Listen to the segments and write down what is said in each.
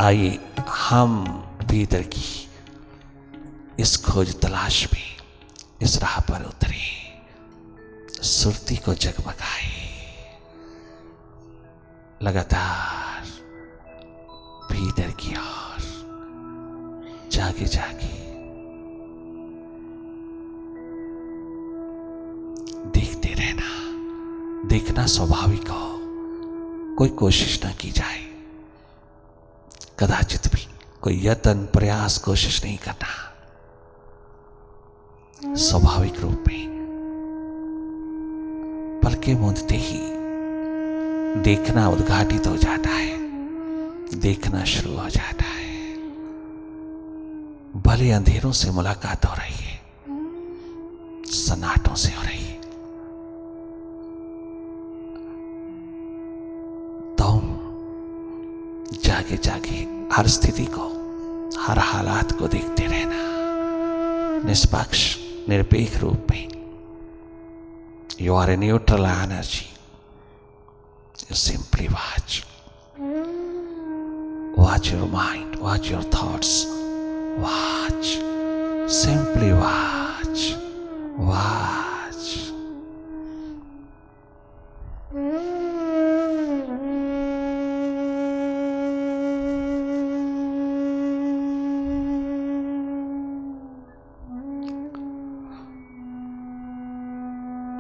आइए हम भीतर की इस खोज तलाश में इस राह पर उतरे, सुरती को जगमगाए, लगातार भीतर की ओर जागे जागे देखते रहना। देखना स्वाभाविक हो, कोई कोशिश ना की जाए, कदाचित भी कोई यत्न प्रयास कोशिश नहीं करना। स्वाभाविक रूप में पलके मूंदते ही देखना उद्घाटित हो जाता है, देखना शुरू हो जाता है। भले अंधेरों से मुलाकात हो रही है, सन्नाटों से हो रही है, तो जागे जागे हर स्थिति को, हर हालात को देखते रहना, निष्पक्ष निरपेक्ष रूप में। You are a neutral energy. You simply watch. Watch your mind, watch your thoughts. Watch. Simply watch. Watch.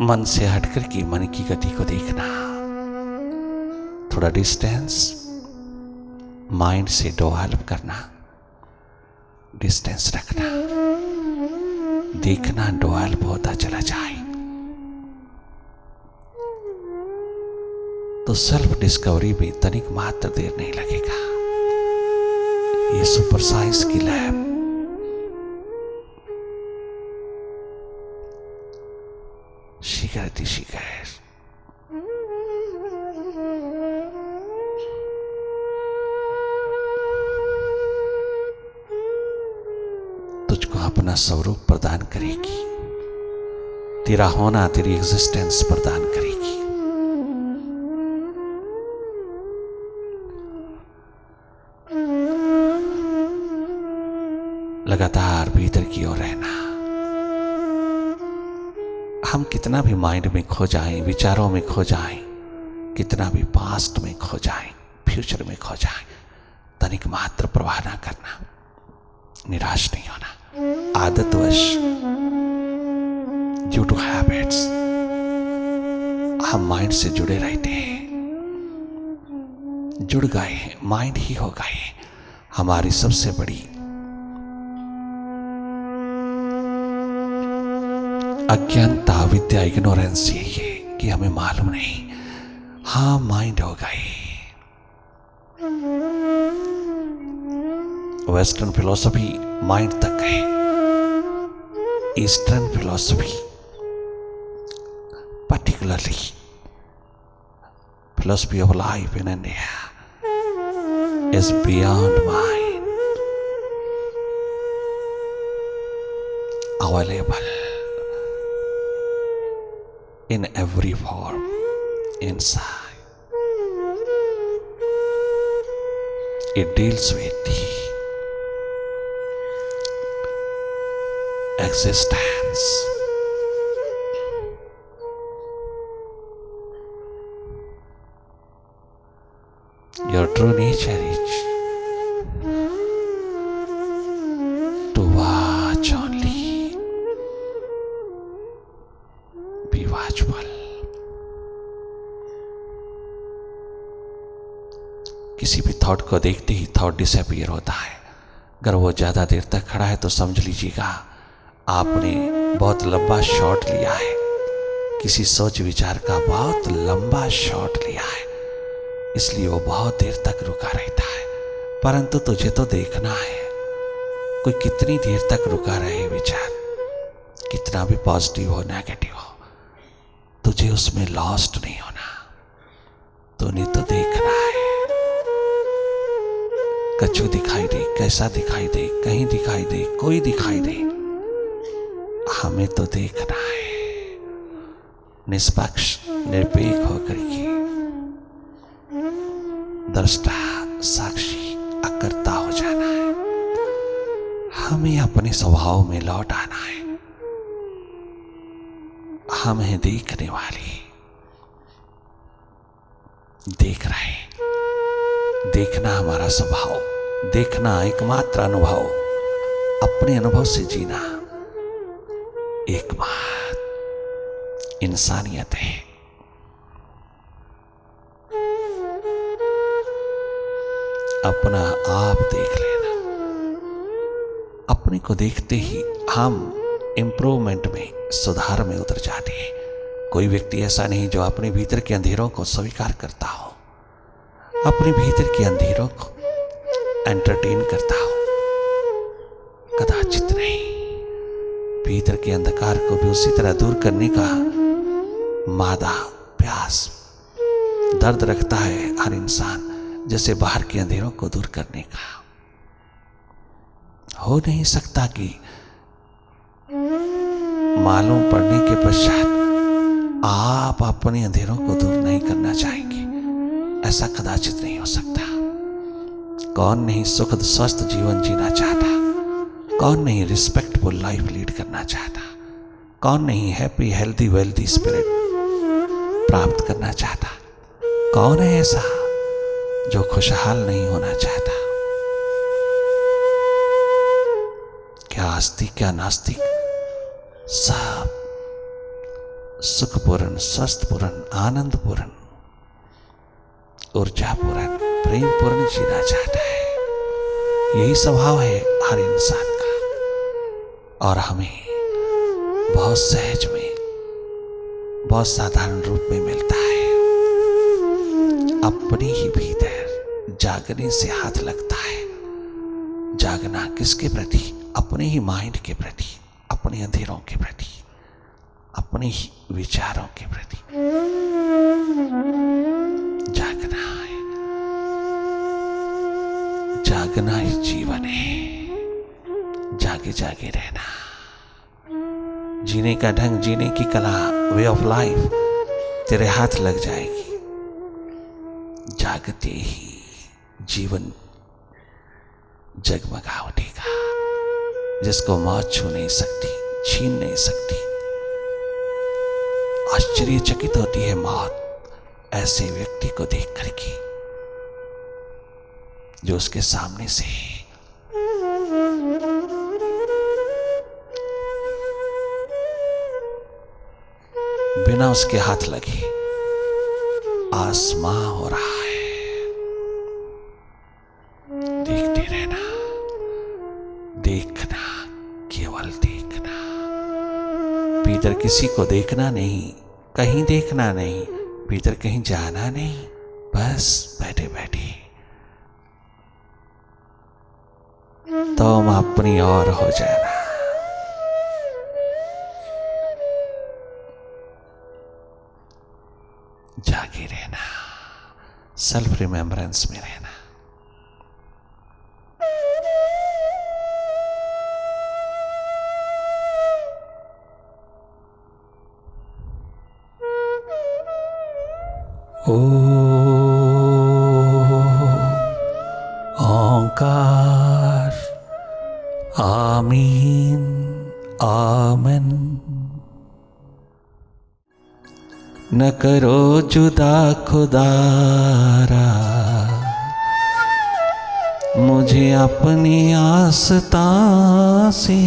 मन से हटकर के मन की गति को देखना, थोड़ा डिस्टेंस माइंड से डेवलप करना, डिस्टेंस रखना, देखना डेवलप होता चला जाए तो सेल्फ डिस्कवरी में तनिक मात्र देर नहीं लगेगा। ये सुपर साइंस की लैब शीघ्र तुझको अपना स्वरूप प्रदान करेगी, तेरा होना, तेरी एग्जिस्टेंस प्रदान करेगी। लगातार भीतर की ओर रहना। हम कितना भी माइंड में खो जाएं, विचारों में खो जाएं, कितना भी पास्ट में खो जाएं, फ्यूचर में खो जाएं, तनिक मात्र प्रवाह ना करना, निराश नहीं होना। आदतवश, ड्यू टू हैबिट्स, हम माइंड से जुड़े रहते हैं, जुड़ गए हैं, माइंड ही हो गए। हमारी सबसे बड़ी अज्ञानता, विद्या, इग्नोरेंस यही है कि हमें मालूम नहीं। हाँ, माइंड हो गए। वेस्टर्न फिलॉसफी माइंड तक है, eastern philosophy particularly philosophy of life in India is beyond mind, available in every form inside. It deals with the existence. Your true nature is to watch only. Be watchful. किसी भी thought को देखते ही thought disappear होता है। अगर वो ज्यादा देर तक खड़ा है तो समझ लीजिएगा आपने बहुत लंबा शॉट लिया है, किसी सोच विचार का बहुत लंबा शॉट लिया है, इसलिए वो बहुत देर तक रुका रहता है। परंतु तुझे तो देखना है कोई कितनी देर तक रुका रहे विचार, कितना भी पॉजिटिव हो नेगेटिव हो, तुझे उसमें लॉस्ट नहीं होना। तूने तो देखना है, कछु दिखाई दे, कैसा दिखाई दे, कहीं दिखाई दे, कोई दिखाई दे, हमें तो देखना है निष्पक्ष निरपेक्ष होकर के, दृष्टा साक्षी अकर्ता हमें अपने स्वभाव में लौट आना है। हम हैं देखने वाले, देख रहे, देखना हमारा स्वभाव, देखना एकमात्र अनुभव, अपने अनुभव से जीना एकमात्र इंसानियत है। अपना आप देख लेना। अपने को देखते ही हम इम्प्रूवमेंट में, सुधार में उतर जाते हैं। कोई व्यक्ति ऐसा नहीं जो अपने भीतर के अंधेरों को स्वीकार करता हो, अपने भीतर के अंधेरों को एंटरटेन करता हो, कदाचित नहीं। भीतर के अंधकार को भी उसी तरह दूर करने का मादा प्यास, दर्द रखता है हर इंसान, जैसे बाहर के अंधेरों को दूर करने का। हो नहीं सकता कि मालूम पड़ने के पश्चात आप अपने अंधेरों को दूर नहीं करना चाहेंगे, ऐसा कदाचित नहीं हो सकता। कौन नहीं सुखद स्वस्थ जीवन जीना चाहता, कौन नहीं रिस्पेक्टफुल लाइफ लीड करना चाहता, कौन नहीं हैप्पी हेल्दी वेल्दी स्पिरिट प्राप्त करना चाहता। कौन है ऐसा जो खुशहाल नहीं होना चाहता। क्या आस्तिक क्या नास्तिक, सब सुखपूर्ण, स्वस्थपूर्ण, आनंदपूर्ण, ऊर्जापूर्ण, प्रेमपूर्ण जीना चाहता है। यही स्वभाव है हर इंसान का, और हमें बहुत सहज में, बहुत साधारण रूप में मिलता है। अपने ही भीतर जागने से हाथ लगता है। जागना किसके प्रति? अपने ही माइंड के प्रति, अपने अंधेरों के प्रति, अपने ही विचारों के प्रति जागना है। जागना ही जीवन है। जागे जागे रहना, जीने का ढंग, जीने की कला, वे ऑफ लाइफ तेरे हाथ लग जाएगी। जागते ही जीवन जगमगा उठेगा, जिसको मौत छू नहीं सकती, छीन नहीं सकती। आश्चर्यचकित होती है मौत ऐसे व्यक्ति को देख करके जो उसके सामने से बिना उसके हाथ लगे आसमां हो रहा है। देखते रहना, देखना, केवल देखना। भीतर किसी को देखना नहीं, कहीं देखना नहीं, भीतर कहीं जाना नहीं, बस बैठे बैठे तुम अपनी ओर हो जाना। जागे रहना, सेल्फ रिमेम्बरेंस में रहना। ओंकार, आमीन, आमन। न करो जुदा खुदारा मुझे अपनी आस्था से,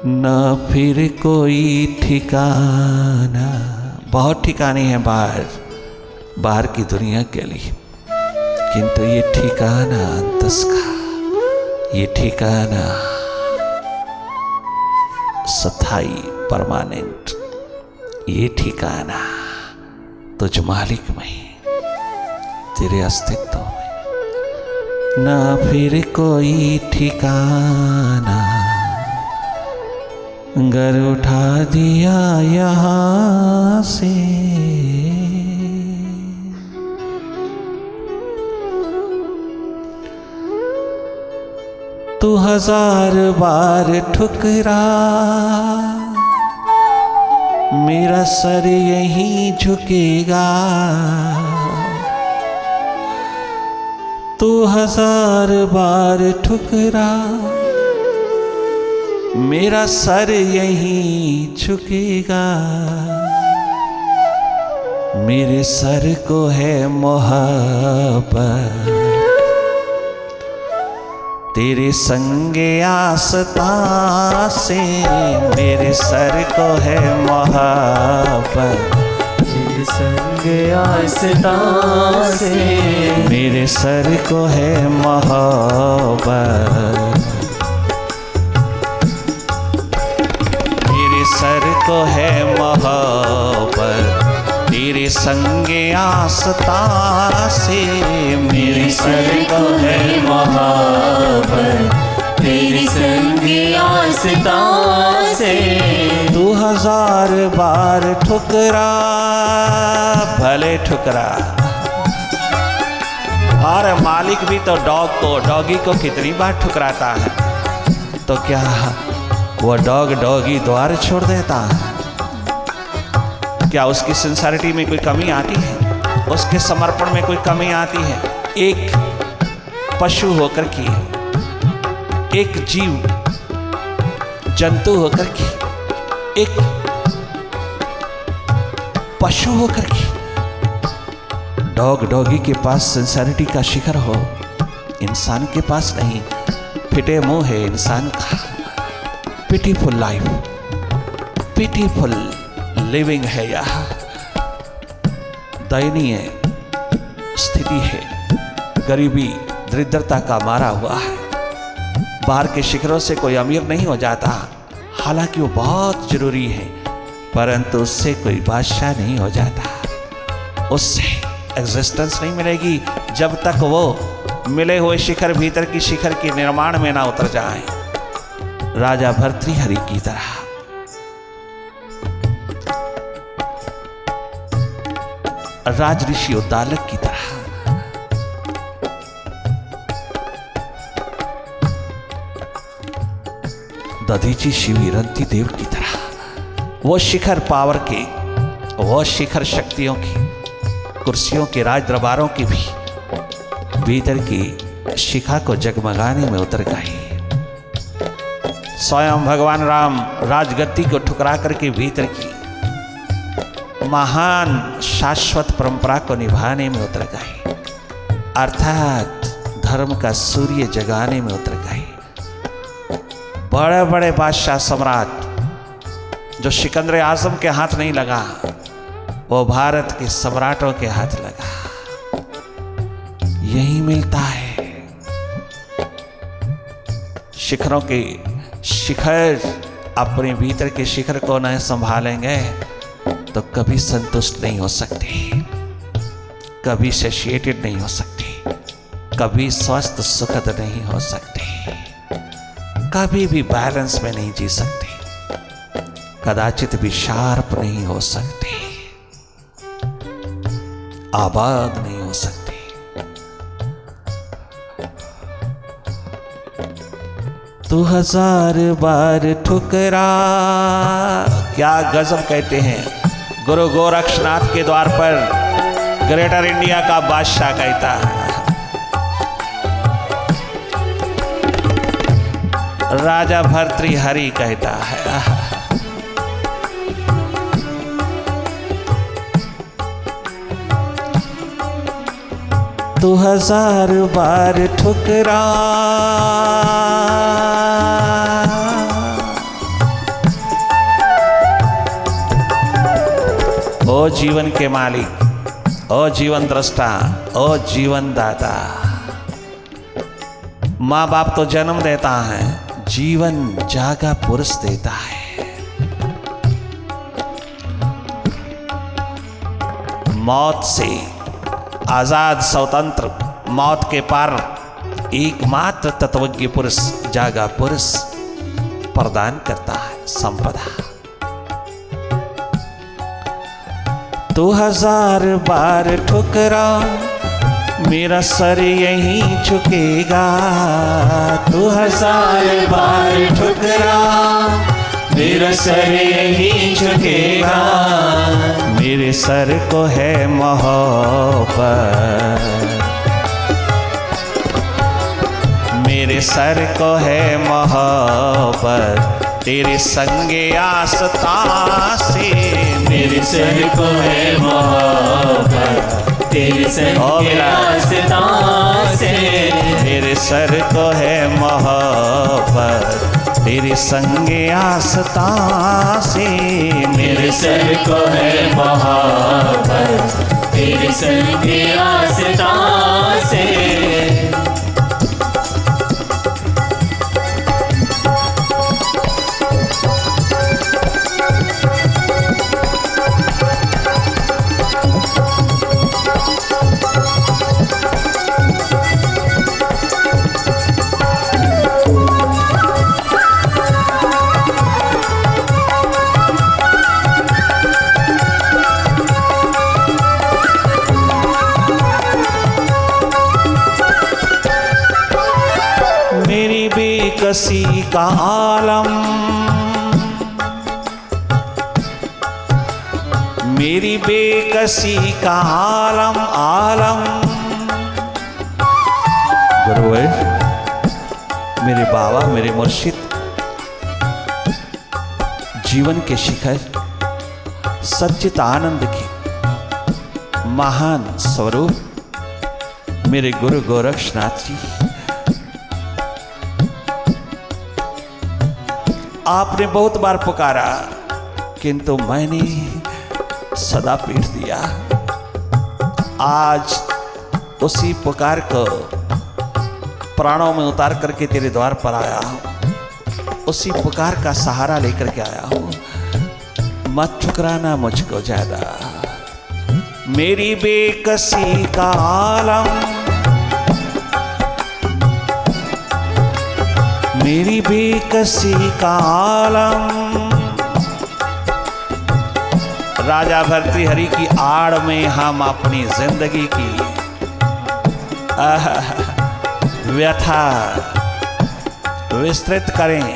न फिर कोई ठिकाना। बहुत ठिकाने हैं बाहर की दुनिया के लिए, किंतु ये ठिकाना अंतस का, ये ठिकाना स्थाई, परमानेंट, ये ठिकाना तुझ मालिक में, तेरे अस्तित्व में। न फिर कोई ठिकाना घर उठा दिया यहाँ से, तू 1000 बार ठुकरा, मेरा सर यहीं झुकेगा। तू 1000 बार ठुकरा, मेरा सर यहीं झुकेगा। मेरे सर को है मोहब्बत तेरे संगे आस्तां से। मेरे सर को है मोहब्बत तेरे संगे आस्तां से। मेरे सर को है मोहब्बत मेरे सर को है मोहब्बत तेरे संगे आस्तां से। मेरे सर को है मोहब्बत तेरे संगे आस्तां से। तू 1000 बार ठुकरा, भले ठुकरा। और मालिक भी तो डॉगी को कितनी बार ठुकराता है, तो क्या वो डॉगी द्वार छोड़ देता है? क्या उसकी सिंसियरिटी में कोई कमी आती है? उसके समर्पण में कोई कमी आती है? एक पशु होकर के, एक जीव जंतु होकर के, एक पशु होकर के डॉगी के पास सिंसियरिटी का शिखर हो, इंसान के पास नहीं। फिटे मुंह है इंसान का। पिटीफुल लाइफ, पिटीफुल लिविंग है यह। दयनीय स्थिति है, गरीबी दरिद्रता का मारा हुआ है। बाहर के शिखरों से कोई अमीर नहीं हो जाता, हालांकि वो बहुत जरूरी है, परंतु उससे कोई बादशाह नहीं हो जाता। उससे एग्जिस्टेंस नहीं मिलेगी जब तक वो मिले हुए शिखर, भीतर की शिखर के निर्माण में ना उतर जाए। राजा भर्तृहरि की तरह, राज ऋषि उद्दालक की तरह, दधीची शिवी रंती देव की तरह वो शिखर पावर के, वो शिखर शक्तियों की, कुर्सियों के, राज दरबारों की भी भीतर की शिखा को जगमगाने में उतर गई। स्वयं भगवान राम राजगद्दी को ठुकरा करके भीतर की महान शाश्वत परंपरा को निभाने में उतर गए, अर्थात धर्म का सूर्य जगाने में उतर गए। बड़े बड़े बादशाह सम्राट जो सिकंदर आजम के हाथ नहीं लगा, वो भारत के सम्राटों के हाथ लगा। यही मिलता है। शिखरों के शिखर अपने भीतर के शिखर को नहीं संभालेंगे तो कभी संतुष्ट नहीं हो सकते, कभी सैटिस्फाइड नहीं हो सकते, कभी स्वस्थ सुखद नहीं हो सकते, कभी भी बैलेंस में नहीं जी सकते, कदाचित भी शार्प नहीं हो सकते, आबाद नहीं हो सकते। तू 1000 बार ठुकरा, क्या गजब कहते हैं। गुरु गोरक्षनाथ के द्वार पर ग्रेटर इंडिया का बादशाह कहता है, राजा भर्तृहरि कहता है, तू 1000 बार ठुकरा, ओ जीवन के मालिक, ओ जीवन दृष्टा, ओ जीवन दाता। माँ बाप तो जन्म देता है, जीवन जागा पुरुष देता है। मौत से आजाद स्वतंत्र, मौत के पार एकमात्र तत्वज्ञ पुरुष, जागा पुरुष प्रदान करता है संपदा। तू 1000 बार ठुकरा, मेरा सर यहीं झुकेगा। तू 1000 बार ठुकरा, मेरा सर यहीं झुकेगा। मेरे सर को है मोहब्बत मेरे सर को है मोहब्बत तेरे संगे आस्था से। मेरे सर को है मोहब्बत तेरे संगे आस्था से। मेरे सर को है मोहब्बत तेरे संगे आस्था से। मेरे सर को है मोहब्बत तेरे संगे आस्था से। बेकसी का आलम मेरी बेकसी का आलम आलम। गुरुवर, मेरे बाबा, मेरे मुर्शिद, जीवन के शिखर सच्चित आनंद के महान स्वरूप मेरे गुरु गोरक्षनाथ जी, आपने बहुत बार पुकारा किंतु मैंने सदा पीठ दिया। आज उसी पुकार को प्राणों में उतार करके तेरे द्वार पर आया हूं, उसी पुकार का सहारा लेकर के आया हूं। मत ठुकराना मुझको ज्यादा। मेरी बेकसी का आलम मेरी बेकसी का आलम। राजा भर्तृहरि की आड़ में हम अपनी जिंदगी की व्यथा विस्तृत करें।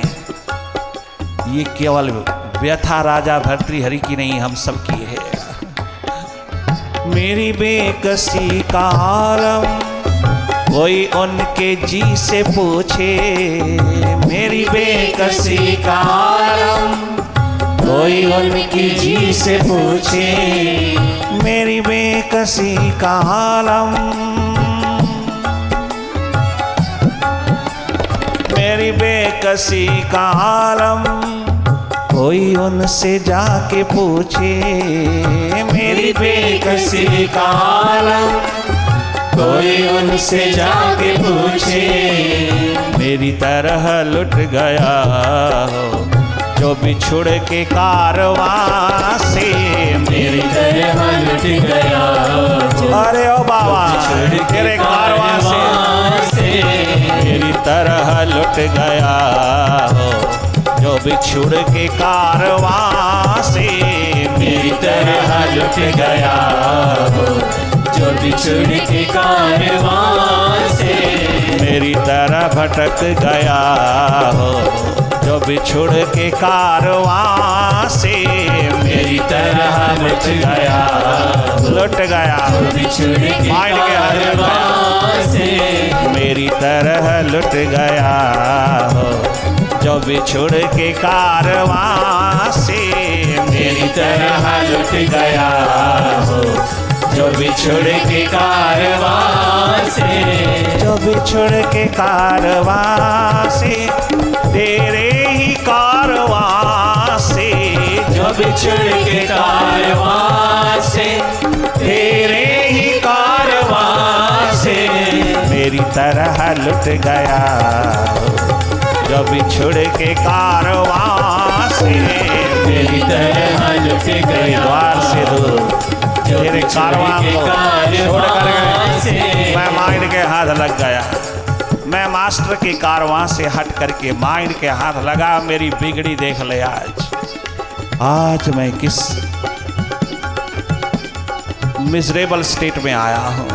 ये केवल व्यथा राजा भर्तृहरि की नहीं, हम सब की है। मेरी बेकसी का आलम कोई उनके जी से पूछे। मेरी बेकसी का आलम कोई उनकी जी से पूछे। मेरी बेकसी का आलम मेरी बेकसी का आलम कोई उनसे जाके पूछे। मेरी बेकसी का आलम कोई उनसे जाके पूछे। मेरी तरह लुट गया हो जो बिछुड़ के कारवां से। मेरी तरह लुट गया हो। अरे ओ बाबा, तेरे कारवां से मेरी तरह लुट गया हो जो बिछुड़ के कारवां से। मेरी तरह लुट गया हो जो बिछुड़ के कारवां से। मेरी तरह भटक गया हो जो बिछुड़ के कारवां से। मेरी तरह लुट गया लुट गया बिछुड़ के कारवां से। मेरी तरह लुट गया हो जो बिछुड़ के कारवां से। मेरी तरह लुट गया हो जो बिछुड़ के कारवां से। जो बिछुड़ के कारवां से तेरे ही कारवां से। जो बिछुड़ के कारवां से तेरे ही कारवां से। मेरी तरह लुट गया जो बिछुड़ के कारवां से। मेरी तरह लुट गया द्वार से दूर तेरे कारवां को छोड़ कर मैं माइंड के हाथ लग गया। मैं मास्टर के कारवां से हट करके माइंड के हाथ लगा। मेरी बिगड़ी देख ले आज मैं किस मिजरेबल स्टेट में आया हूँ।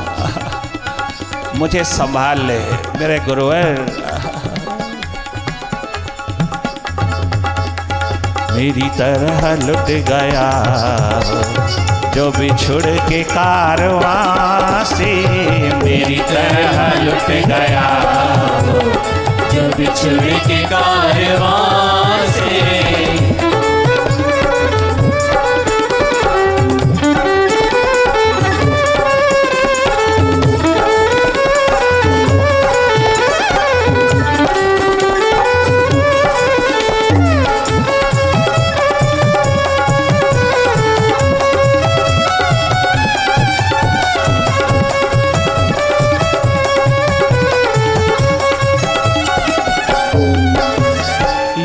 मुझे संभाल ले मेरे गुरुवर। मेरी तरह लुट गया जो बिछुड़ के कारवां से। मेरी तरह लुट गया बिछड़ के कारवां से।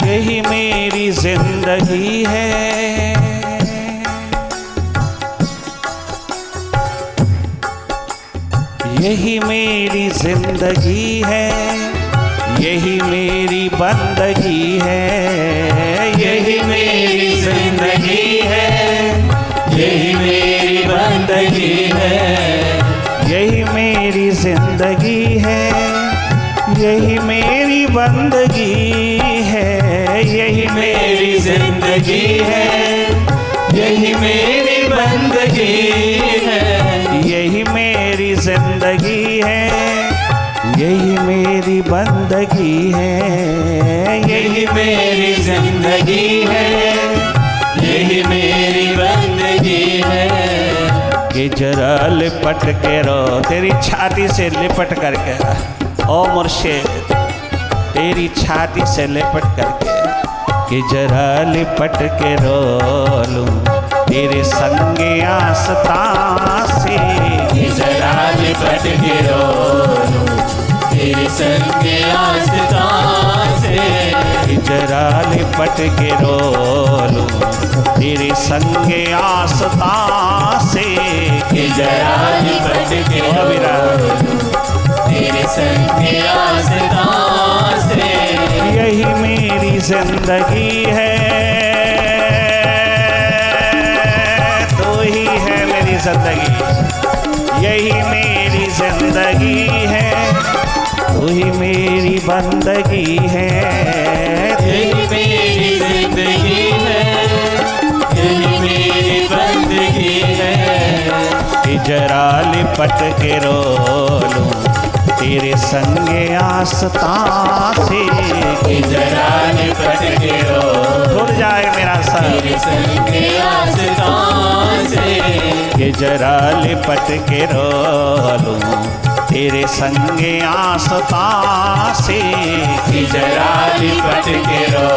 यही मेरी जिंदगी है, यही मेरी जिंदगी है, यही मेरी बंदगी है, यही मेरी जिंदगी है, यही मेरी बंदगी है। यही मेरी जिंदगी है, यही मेरी बंदगी है, यही मेरी जिंदगी है, यही मेरी बंदगी है। यही मेरी जिंदगी है, यही मेरी बंदगी है, यही मेरी जिंदगी है, यही मेरी बंदगी है। ये जरा लिपट के रो तेरी छाती से लिपट करके, ओ मुर्शिद तेरी छाती से लिपट करके, कि जरा लिपट के रो लूं तेरे संगे आस्था से। कि जरा लिपट के रो लूं तेरे संगे आस्था से। कि जरा लिपट के रो लूं तेरे संगे आस्था से। कि जरा लिपट के रो लूं तेरे संगे आस्था से। यही मेरी जिंदगी है, तू ही है मेरी जिंदगी। यही मेरी जिंदगी है, तू ही मेरी बंदगी है। यही मेरी जिंदगी है, यही मेरी बंदगी है। कि जरा लिपट के रो लूं तेरे संगे आस्था से। कि जरा लिपट के रो जुड़ जाए मेरा सर तेरे संगे आस्था से। कि जरा लिपट के रो लूं तेरे संगे आस्था से। कि जरा लिपट के रो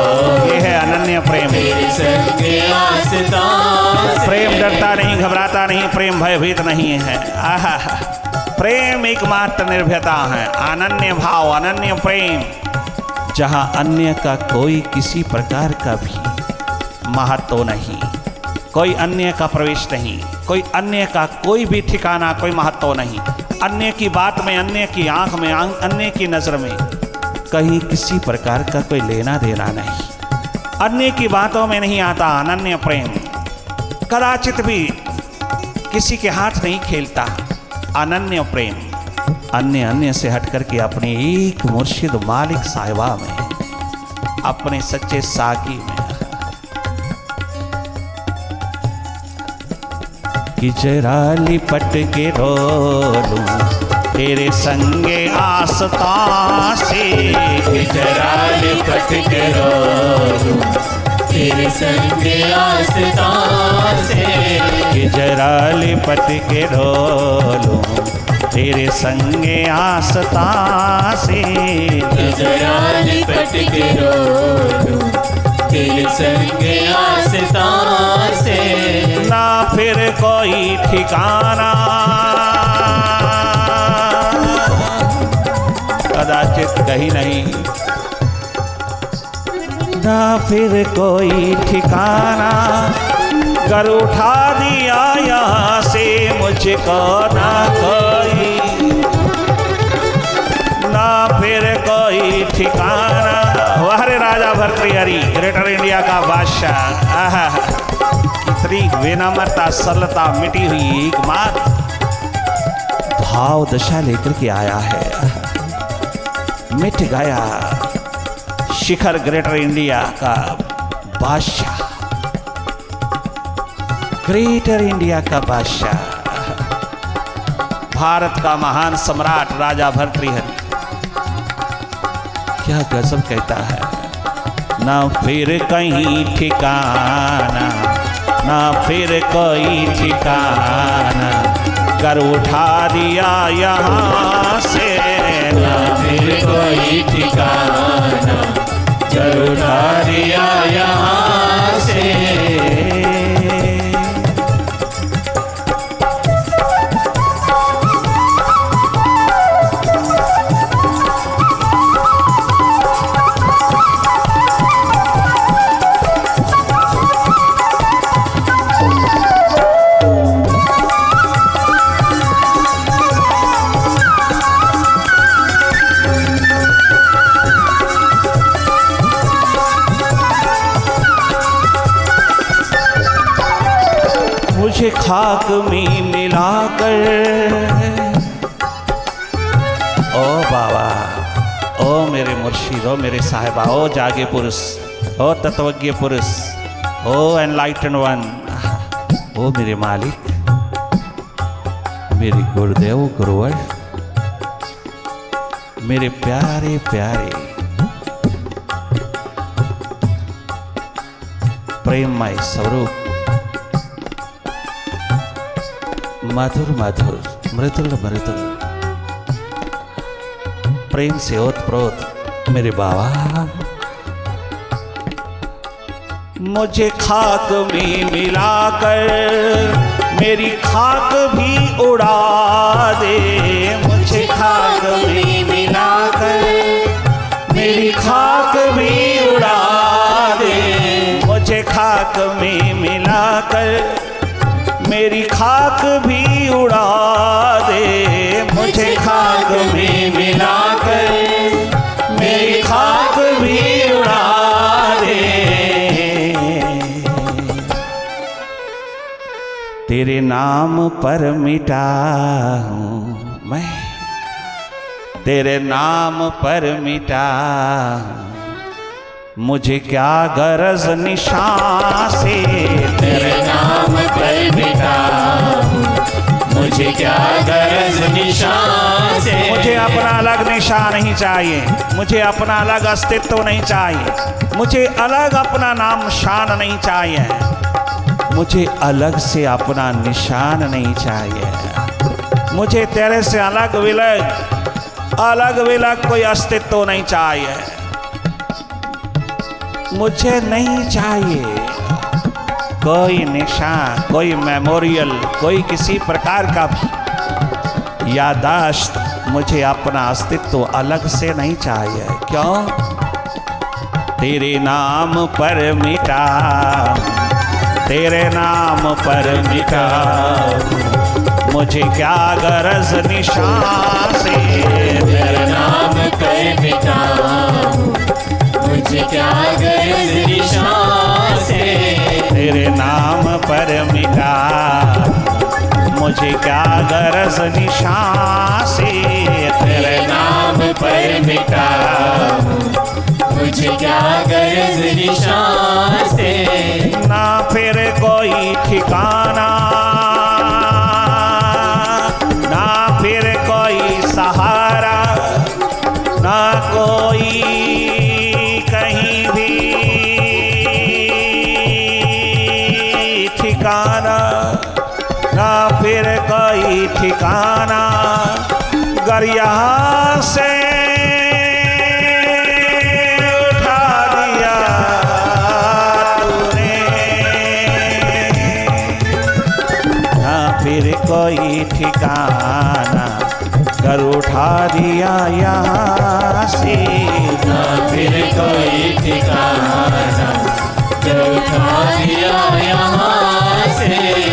ये है अनन्य प्रेम। तेरे संगे आस्था से। प्रेम डरता नहीं, घबराता नहीं, प्रेम भयभीत नहीं है। आहा, प्रेम एकमात्र निर्भयता है, अनन्य भाव, अनन्य प्रेम, जहाँ अन्य का कोई किसी प्रकार का भी महत्व नहीं, कोई अन्य का प्रवेश नहीं, कोई अन्य का कोई भी ठिकाना, कोई महत्व नहीं। अन्य की बात में, अन्य की आंख में, अन्य की नज़र में कहीं किसी प्रकार का कोई लेना देना नहीं। अन्य की बातों में नहीं आता अनन्य प्रेम। कदाचित भी किसी के हाथ नहीं खेलता अनन्य प्रेम। अन्य से हट करके अपने एक मुर्शिद मालिक साहिबा में, अपने सच्चे साकी में। कि जरा लिपट के रो लूं तेरे संगे आस्था से। कि जरा लिपट के रो लूं तेरे संगे आस्था से। कि जरा लिपट के रो लूं तेरे संगे आस्था से। कि जरा लिपट के रो लूं तेरे संगे आस्था से। ना फिर कोई ठिकाना, कदाचित कहीं नहीं, ना फिर कोई ठिकाना। घर उठा दिया यहाँ से मुझको ना कोई, ना फिर कोई ठिकाना। वाह रे राजा भर्तृहरि, ग्रेटर इंडिया का बादशाह। आहा, इतनी विनम्रता, सरलता, मिटी हुई एकमात्र भाव दशा लेकर के आया है। मिट गया शिखर ग्रेटर इंडिया का बादशाह, ग्रेटर इंडिया का बादशाह, भारत का महान सम्राट राजा भर्तृहरि। क्या गजब कहता है। ना फिर कहीं ठिकाना, ना फिर कोई ठिकाना, घर उठा दिया यहाँ से। ना फिर कोई ठिकाना, घर उठा दिया यहाँ से। मुझे खाक में मिलाकर, ओ बाबा, ओ मेरे मुर्शिद, ओ मेरे साहिबा, ओ जागे पुरुष, ओ तत्वज्ञ पुरुष, ओ एनलाइटन वन, ओ मेरे मालिक, मेरे गुरुदेव गुरुवर, मेरे प्यारे प्यारे प्रेममय स्वरूप, मधुर मधुर मृदुल मृदुल प्रेम से ओतप्रोत मेरे बाबा, मुझे खाक में मिलाकर मेरी खाक भी उड़ा दे। मुझे खाक में मिलाकर मेरी खाक भी उड़ा दे। मुझे खाक में मिलाकर मेरी खाक भी उड़ा दे। मुझे खाक में मिलाकर मेरी खाक भी उड़ा दे। तेरे नाम पर मिटा हूँ मैं, तेरे नाम पर मिटा हूँ, मुझे क्या गरज निशान से। तेरे नाम पर मिटा हूँ, मुझे क्या गरज निशान से। मुझे अपना अलग निशान नहीं चाहिए, मुझे अपना अलग अस्तित्व नहीं चाहिए, मुझे अलग अपना नाम शान नहीं चाहिए, मुझे अलग से अपना निशान नहीं चाहिए। मुझे तेरे से अलग विलग कोई अस्तित्व नहीं चाहिए। मुझे नहीं चाहिए कोई निशान, कोई मेमोरियल, कोई किसी प्रकार का भी यादाश्त। मुझे अपना अस्तित्व अलग से नहीं चाहिए। क्यों? तेरे नाम पर मिटा, तेरे नाम पर मिटा, मुझे क्या गरज निशान से। तेरे नाम पर मिटा, मुझे क्या गरज निशान से। तेरे नाम पर मिटा, मुझे क्या गरज निशान से। तेरे नाम पर मिटा, मुझे क्या गरज निशान से। ना फिर कोई ठिकाना, ना फिर कोई सहारा, ना कोई कहीं भी ठिकाना, ना फिर कोई ठिकाना, गर यहाँ से उठा दिया तूने। ना फिर कोई ठिकाना, गर उठा दिया यहाँ से। ना फिर कोई ठिकाना, गर उठा दिया यहाँ से।